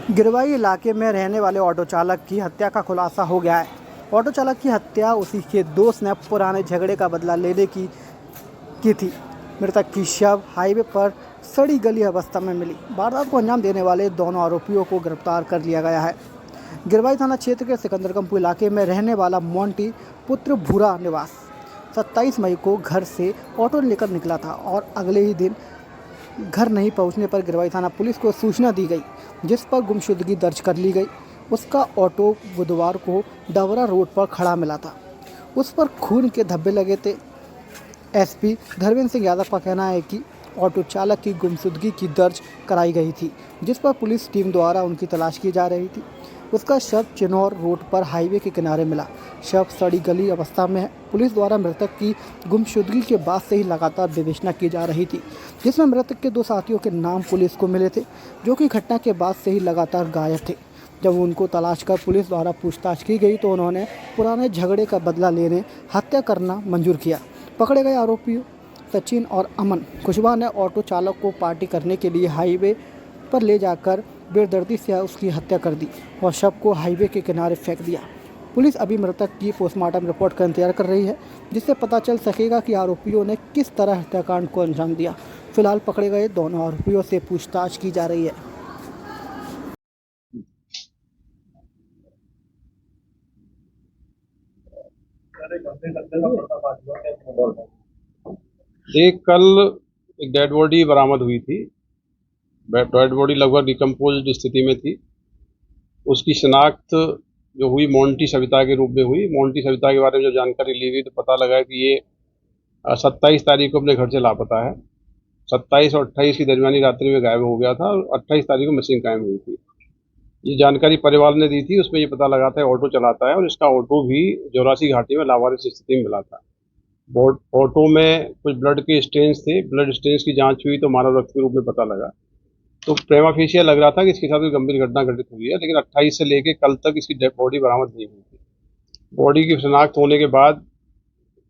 गिरवाई इलाके में रहने वाले ऑटो चालक की हत्या का खुलासा हो गया है। ऑटो चालक की हत्या उसी के दोस्त ने पुराने झगड़े का बदला लेने की थी। मृतक की शव हाईवे पर सड़ी गली अवस्था में मिली। वारदात को अंजाम देने वाले दोनों आरोपियों को गिरफ्तार कर लिया गया है। गिरवाई थाना क्षेत्र के सिकंदरकमपुर इलाके में रहने वाला मोंटी पुत्र भूरा निवास 27 मई को घर से ऑटो लेकर निकला था और अगले ही दिन घर नहीं पहुंचने पर गिरवाई थाना पुलिस को सूचना दी गई, जिस पर गुमशुदगी दर्ज कर ली गई। उसका ऑटो बुधवार को डबरा रोड पर खड़ा मिला था। उस पर खून के धब्बे लगे थे। एसपी धर्मेंद्र सिंह यादव का कहना है कि ऑटो चालक की गुमशुदगी की दर्ज कराई गई थी, जिस पर पुलिस टीम द्वारा उनकी तलाश की जा रही थी। उसका शव चिनौर रोड पर हाईवे के किनारे मिला। शव सड़ी गली अवस्था में है। पुलिस द्वारा मृतक की गुमशुदगी के बाद से ही लगातार विवेचना की जा रही थी, जिसमें मृतक के 2 साथियों के नाम पुलिस को मिले थे, जो कि घटना के बाद से ही लगातार गायब थे। जब उनको तलाश कर पुलिस द्वारा पूछताछ की गई तो उन्होंने पुराने झगड़े का बदला लेने हत्या करना मंजूर किया। पकड़े गए आरोपियों सचिन और अमन कुशवाहा ने ऑटो चालक को पार्टी करने के लिए हाईवे पर ले जाकर बेदर्दी से उसकी हत्या कर दी और शव को हाईवे के किनारे फेंक दिया। पुलिस अभी मृतक की पोस्टमार्टम रिपोर्ट का इंतजार कर रही है, जिससे पता चल सकेगा कि आरोपियों ने किस तरह हत्याकांड को अंजाम दिया। फिलहाल पकड़े गए दोनों आरोपियों से पूछताछ की जा रही है। कल एक डेड बॉडी बरामद हुई थी। डेड बॉडी लगभग डिकम्पोज्ड स्थिति में थी। उसकी शनाख्त जो हुई मोंटी सविता के रूप में हुई। मोंटी सविता के बारे में जो जानकारी ली गई तो पता लगा कि ये 27 तारीख को अपने घर से लापता है। 27 और 28 की दरमियानी रात्रि में गायब हो गया था और 28 तारीख को मिसिंग कायम हुई थी। ये जानकारी परिवार ने दी थी। उसमें ये पता लगा था ऑटो चलाता है और इसका ऑटो भी जोरासी घाटी में लावारिस स्थिति में मिला था। ऑटो में कुछ ब्लड के स्टेन्स थे। ब्लड स्टेन्स की जांच हुई तो मानव रक्त के रूप में पता लगा। तो प्रेमा फेशिया लग रहा था कि इसके साथ कोई गंभीर घटना घटित हुई है, लेकिन 28 से लेके कल तक इसकी डेड बॉडी बरामद नहीं हुई थी। बॉडी की शनाख्त होने के बाद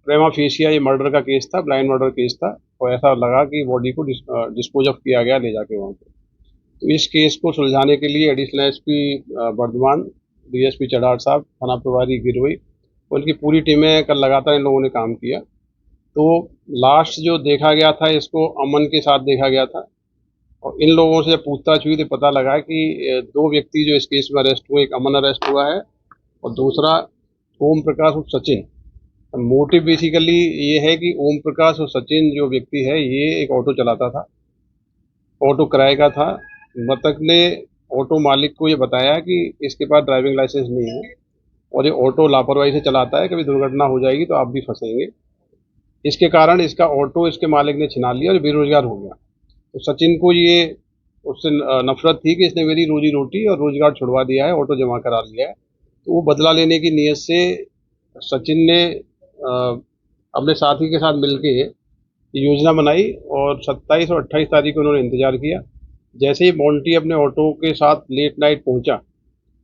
प्रेमा फेशिया ये मर्डर का केस था, ब्लाइंड मर्डर केस था और ऐसा लगा कि बॉडी को डिस्पोज ऑफ किया गया ले जाके वहाँ पे। तो इस केस को सुलझाने के लिए एडिशनल एसपी बर्धमान, डीएसपी चढ़ार साहब, थाना प्रभारी गिरवई, उनकी पूरी टीमें कल लगातार इन लोगों ने काम किया। तो लास्ट जो देखा गया था इसको अमन के साथ देखा गया था और इन लोगों से पूछताछ हुई तो पता लगा कि 2 व्यक्ति जो इस केस में अरेस्ट हुए, एक अमन अरेस्ट हुआ है और दूसरा ओम प्रकाश और सचिन। मोटिव बेसिकली ये है कि ओम प्रकाश और सचिन जो व्यक्ति है ये एक ऑटो चलाता था, ऑटो किराए का था। मृतक ने ऑटो मालिक को ये बताया कि इसके पास ड्राइविंग लाइसेंस नहीं है और ये ऑटो लापरवाही से चलाता है, कभी दुर्घटना हो जाएगी तो आप भी फंसेंगे। इसके कारण इसका ऑटो इसके मालिक ने छिना लिया और बेरोजगार हो गया। तो सचिन को ये उससे नफरत थी कि इसने मेरी रोजी रोटी और रोजगार छुड़वा दिया है, ऑटो जमा करा लिया है। तो वो बदला लेने की नीयत से सचिन ने अपने साथी के साथ मिलके योजना बनाई और 27 और 28 तारीख को उन्होंने इंतजार किया। जैसे ही मोंटी अपने ऑटो के साथ लेट नाइट पहुंचा,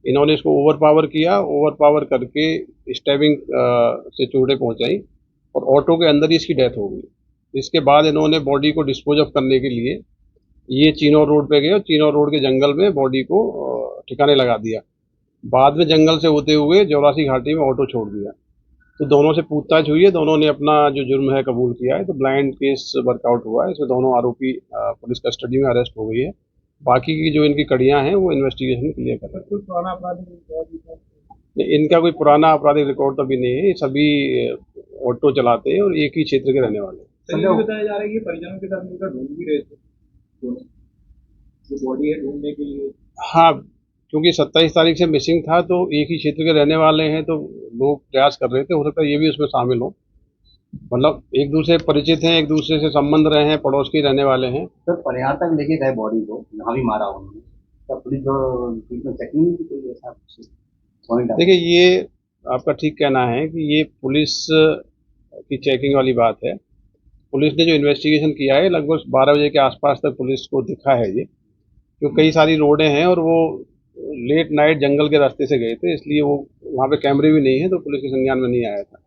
इन्होंने इसको ओवर पावर किया। ओवर पावर करके स्टैबिंग से चोटें पहुंचाई और ऑटो के अंदर ही इसकी डेथ हो गई। इसके बाद इन्होंने बॉडी को डिस्पोज ऑफ करने के लिए ये चिनौर रोड पे गए और चिनौर रोड के जंगल में बॉडी को ठिकाने लगा दिया। बाद में जंगल से होते हुए जोरासी घाटी में ऑटो छोड़ दिया। तो दोनों से पूछताछ हुई है, दोनों ने अपना जो जुर्म है कबूल किया है। तो ब्लाइंड केस वर्कआउट हुआ है। इसमें दोनों आरोपी पुलिस कस्टडी में अरेस्ट हो गई है। बाकी की जो इनकी कड़ियां हैं वो इन्वेस्टिगेशन क्लियर कर रहे हैं। इनका कोई पुराना आपराधिक रिकॉर्ड तो अभी नहीं है। सभी ऑटो चलाते हैं और एक ही क्षेत्र के रहने वाले हैं। बताया जा रहा है कि परिजनों के साथ मिलकर ढूंढ भी रहे थे जो बॉडी है ढूंढने के लिए। हाँ, क्योंकि 27 तारीख से मिसिंग था तो एक ही क्षेत्र के रहने वाले हैं तो लोग प्रयास कर रहे थे। हो सकता है ये भी उसमें शामिल हो। मतलब एक दूसरे परिचित हैं, एक दूसरे से संबंध रहे हैं, पड़ोस के रहने वाले हैं। सर परिहार तक लेके गए बॉडी को, यहाँ भी मारा उन्होंने, तब पुलिस में चेकिंग नहीं की कोई ऐसा पॉइंट? देखिए, ये आपका ठीक कहना है कि ये पुलिस की चेकिंग वाली बात है। पुलिस ने जो इन्वेस्टिगेशन किया है लगभग 12 बजे के आसपास तक पुलिस को दिखा है ये, क्योंकि कई सारी रोडें हैं और वो लेट नाइट जंगल के रास्ते से गए थे, इसलिए वो वहाँ पे कैमरे भी नहीं है तो पुलिस के संज्ञान में नहीं आया था।